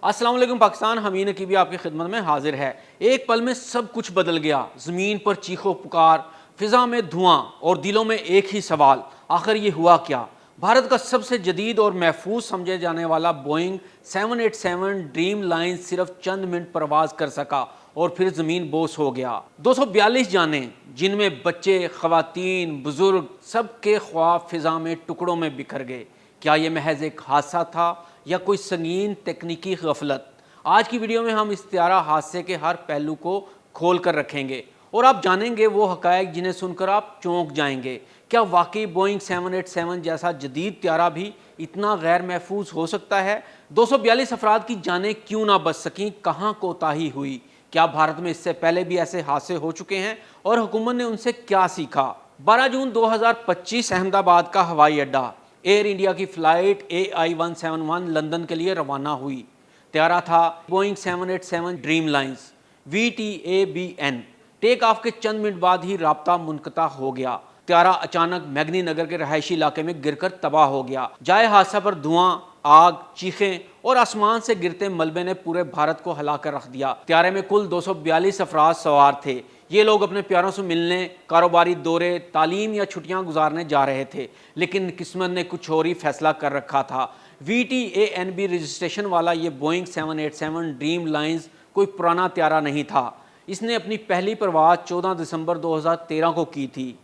अस्सलाम वालेकुम पाकिस्तान, हमीन नकीबी आपकी खिदमत में हाजिर है। एक पल में सब कुछ बदल गया। ज़मीन पर चीखो पुकार, फिजा में धुआं और दिलों में एक ही सवाल, आखिर ये हुआ क्या? भारत का सबसे जदीद और महफूज समझे जाने वाला बोइंग 787 ड्रीम लाइन सिर्फ चंद मिनट परवाज कर सका और फिर ज़मीन बोस हो गया। 242 जाने, जिनमें बच्चे, ख़वातीन, बुजुर्ग, सबके ख्वाब फिजा में टुकड़ों में बिखर गए। क्या ये महज एक हादसा था या कोई संगीन तकनीकी गफलत? आज की वीडियो में हम इस त्यारा हादसे के हर पहलू को खोल कर रखेंगे और आप जानेंगे वो हकायक जिन्हें सुनकर आप चौंक जाएंगे। क्या वाकई बोइंग 787 जैसा जदीद त्यारा भी इतना गैर महफूज हो सकता है? 242 अफराद की जानें क्यों ना बच सकें? कहाँ कोताही हुई? क्या भारत में इससे पहले भी ऐसे हादसे हो चुके हैं और हुकूमत ने उनसे क्या सीखा? 12 जून 2025 अहमदाबाद का हवाई अड्डा। एयर इंडिया की फ़्लाइट AI-171 लंदन के लिए रवाना हुई। त्यारा था Boeing 787 Dreamliner VTABN। Take off के चंद मिनट बाद ही राब्ता मुनक़ता हो गया। त्यारा अचानक मैगनी नगर के रहायशी इलाके में गिरकर तबाह हो गया। जाए हादसा पर धुआं, आग, चीखें और आसमान से गिरते मलबे ने पूरे भारत को हिला कर रख दिया। त्यारे में कुल 242 अफराद सवार थे। ये लोग अपने प्यारों से मिलने, कारोबारी दौरे, तालीम या छुट्टियां गुजारने जा रहे थे, लेकिन किस्मत ने कुछ और ही फैसला कर रखा था। VTANB रजिस्ट्रेशन वाला ये बोइंग 787 ड्रीम लाइन्स कोई पुराना त्यारा नहीं था। इसने अपनी पहली परवाज़ 14 दिसंबर 2013 को की थी।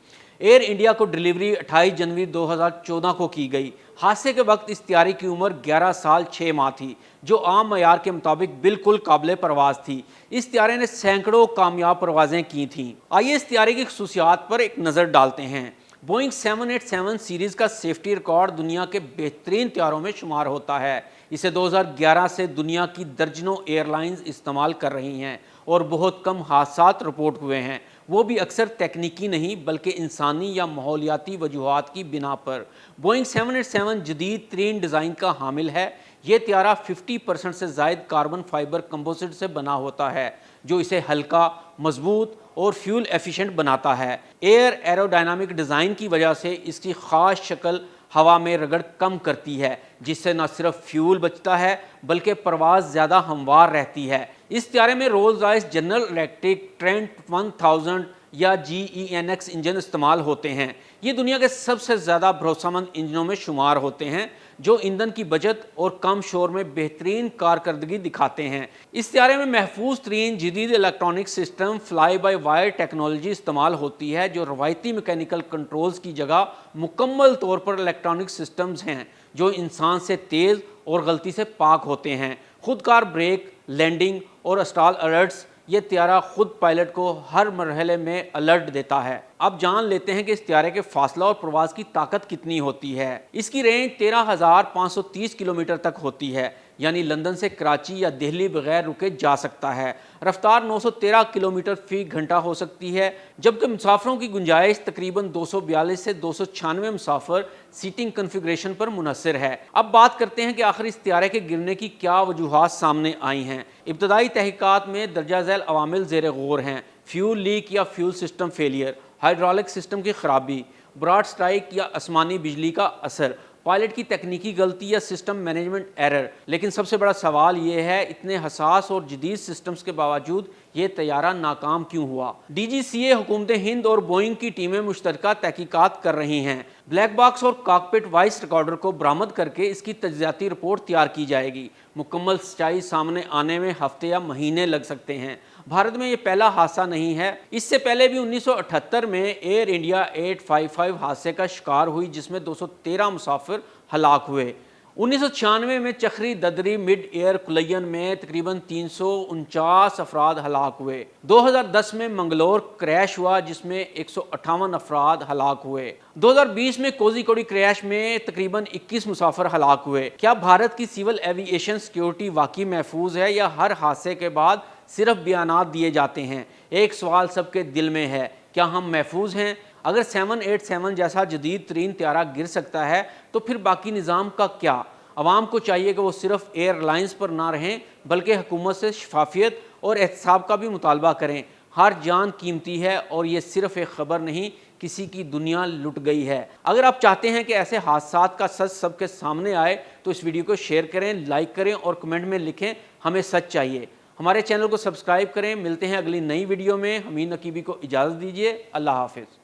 एयर इंडिया को डिलीवरी 28 जनवरी 2014 को की गई। हादसे के वक्त इस त्यारे की उम्र 11 साल 6 माह थी, जो आम मयार के मुताबिक बिल्कुल काबिल परवाज़ थी। इस त्यारे ने सैकड़ों कामयाब परवाज़ें की थीं। आइए इस त्यारे की खसूसियात पर एक नज़र डालते हैं। बोइंग 787 सीरीज़ का सेफ्टी रिकॉर्ड दुनिया के बेहतरीन त्यारों में शुमार होता है। इसे 2011 से दुनिया की दर्जनों एयरलाइंस इस्तेमाल कर रही हैं और बहुत कम हादसात रिपोर्ट हुए हैं, वो भी अक्सर तकनीकी नहीं बल्कि इंसानी या माहौलियाती वजूहात की बिना पर। बोइंग 787 जदीद तरीन डिज़ाइन का हामिल है। ये त्यारा 50% से ज़ायद कार्बन फाइबर कंपोजिट से बना होता है, जो इसे हल्का, मजबूत और फ्यूल एफिशिएंट बनाता है। एयर एरोडायनामिक डिज़ाइन की वजह से इसकी ख़ास शक्ल हवा में रगड़ कम करती है, जिससे न सिर्फ फ्यूल बचता है बल्कि परवाज़ ज़्यादा हमवार रहती है। इस त्यारे में Rolls Royce general electric Trent 1000 या GEnx इंजन इस्तेमाल होते हैं। ये दुनिया के सबसे ज़्यादा भरोसेमंद इंजनों में शुमार होते हैं, जो ईंधन की बचत और कम शोर में बेहतरीन कारकर्दगी दिखाते हैं। इस त्यारे में महफूज तरीन जदीद electronic system fly by wire technology इस्तेमाल होती है, जो रवायती मैकेनिकल कंट्रोल्स की जगह मुकम्मल तौर पर इलेक्ट्रॉनिक सिस्टम्स हैं, जो इंसान से तेज़ और गलती से पाक होते हैं। खुदकार ब्रेक, लैंडिंग और स्टॉल अलर्ट्स, ये त्यारा खुद पायलट को हर मरहले में अलर्ट देता है। अब जान लेते हैं कि इस त्यारे के फासला और प्रवास की ताकत कितनी होती है। इसकी रेंज 13,530 किलोमीटर तक होती है, यानी लंदन से कराची या दिल्ली बगैर रुके जा सकता है। रफ्तार 913 किलोमीटर फी घंटा हो सकती है, जबकि मुसाफरों की गुंजाइश तकरीबन 242 से 296 मुसाफिर सीटिंग कन्फिग्रेशन पर मुनहसर है। अब बात करते हैं कि आखिर इस त्यारे के गिरने की क्या वजूहात सामने आई हैं। इब्तदाई तहकीकात में दर्जा झैल अवामिल ज़ेर गौर हैं। फ्यूल लीक या fuel system failure, hydraulic system की खराबी, ब्रॉड स्ट्राइक या आसमानी बिजली का असर, पायलट की तकनीकी गलती या सिस्टम मैनेजमेंट एरर। लेकिन सबसे बड़ा सवाल ये है, इतने हसास और जदीद सिस्टम्स के बावजूद ये तैयारा नाकाम क्यों हुआ? DGCA, हुकूमत हिंद और बोइंग की टीमें मुश्तरका तहकीकात कर रही हैं। ब्लैक बॉक्स और कॉकपिट वॉइस रिकॉर्डर को बरामद करके इसकी तज्ज़ियाती रिपोर्ट तैयार की जाएगी। मुकम्मल सच्चाई सामने आने में हफ्ते या महीने लग सकते हैं। भारत में ये पहला हादसा नहीं है। इससे पहले भी 1978 में एयर इंडिया 855 हादसे का शिकार हुई, जिसमें 213 मुसाफिर हलाक हुए। 1996 में चखरी ददरी मिड एयर कुलयन में तकरीबन 349 अफराद हलाक हुए। 2010 में मंगलोर क्रैश हुआ, जिसमें 158 अफराद हलाक हुए। 2020 में कोझिकोड क्रैश में तकरीबन 21 मुसाफिर हलाक हुए। क्या भारत की सिविल एविएशन सिक्योरिटी वाकई महफूज है या हर हादसे के बाद सिर्फ बयानात दिए जाते हैं? एक सवाल सबके दिल में है, क्या हम महफूज हैं? अगर 787 जैसा जदीद तरीन त्यारा गिर सकता है तो फिर बाकी निज़ाम का क्या? अवाम को चाहिए कि वो सिर्फ एयरलाइंस पर ना रहें बल्कि हुकूमत से शफाफियत और एहतसाब का भी मुतालबा करें। हर जान कीमती है और ये सिर्फ एक ख़बर नहीं, کسی کی دنیا لٹ گئی ہے۔ اگر آپ چاہتے ہیں کہ ایسے حادثات کا سچ سب کے سامنے آئے تو اس ویڈیو کو شیئر کریں، لائک کریں اور کمنٹ میں لکھیں ہمیں سچ چاہیے۔ ہمارے چینل کو سبسکرائب کریں۔ ملتے ہیں اگلی نئی ویڈیو میں۔ حمید نقیبی کو اجازت دیجیے۔ اللہ حافظ۔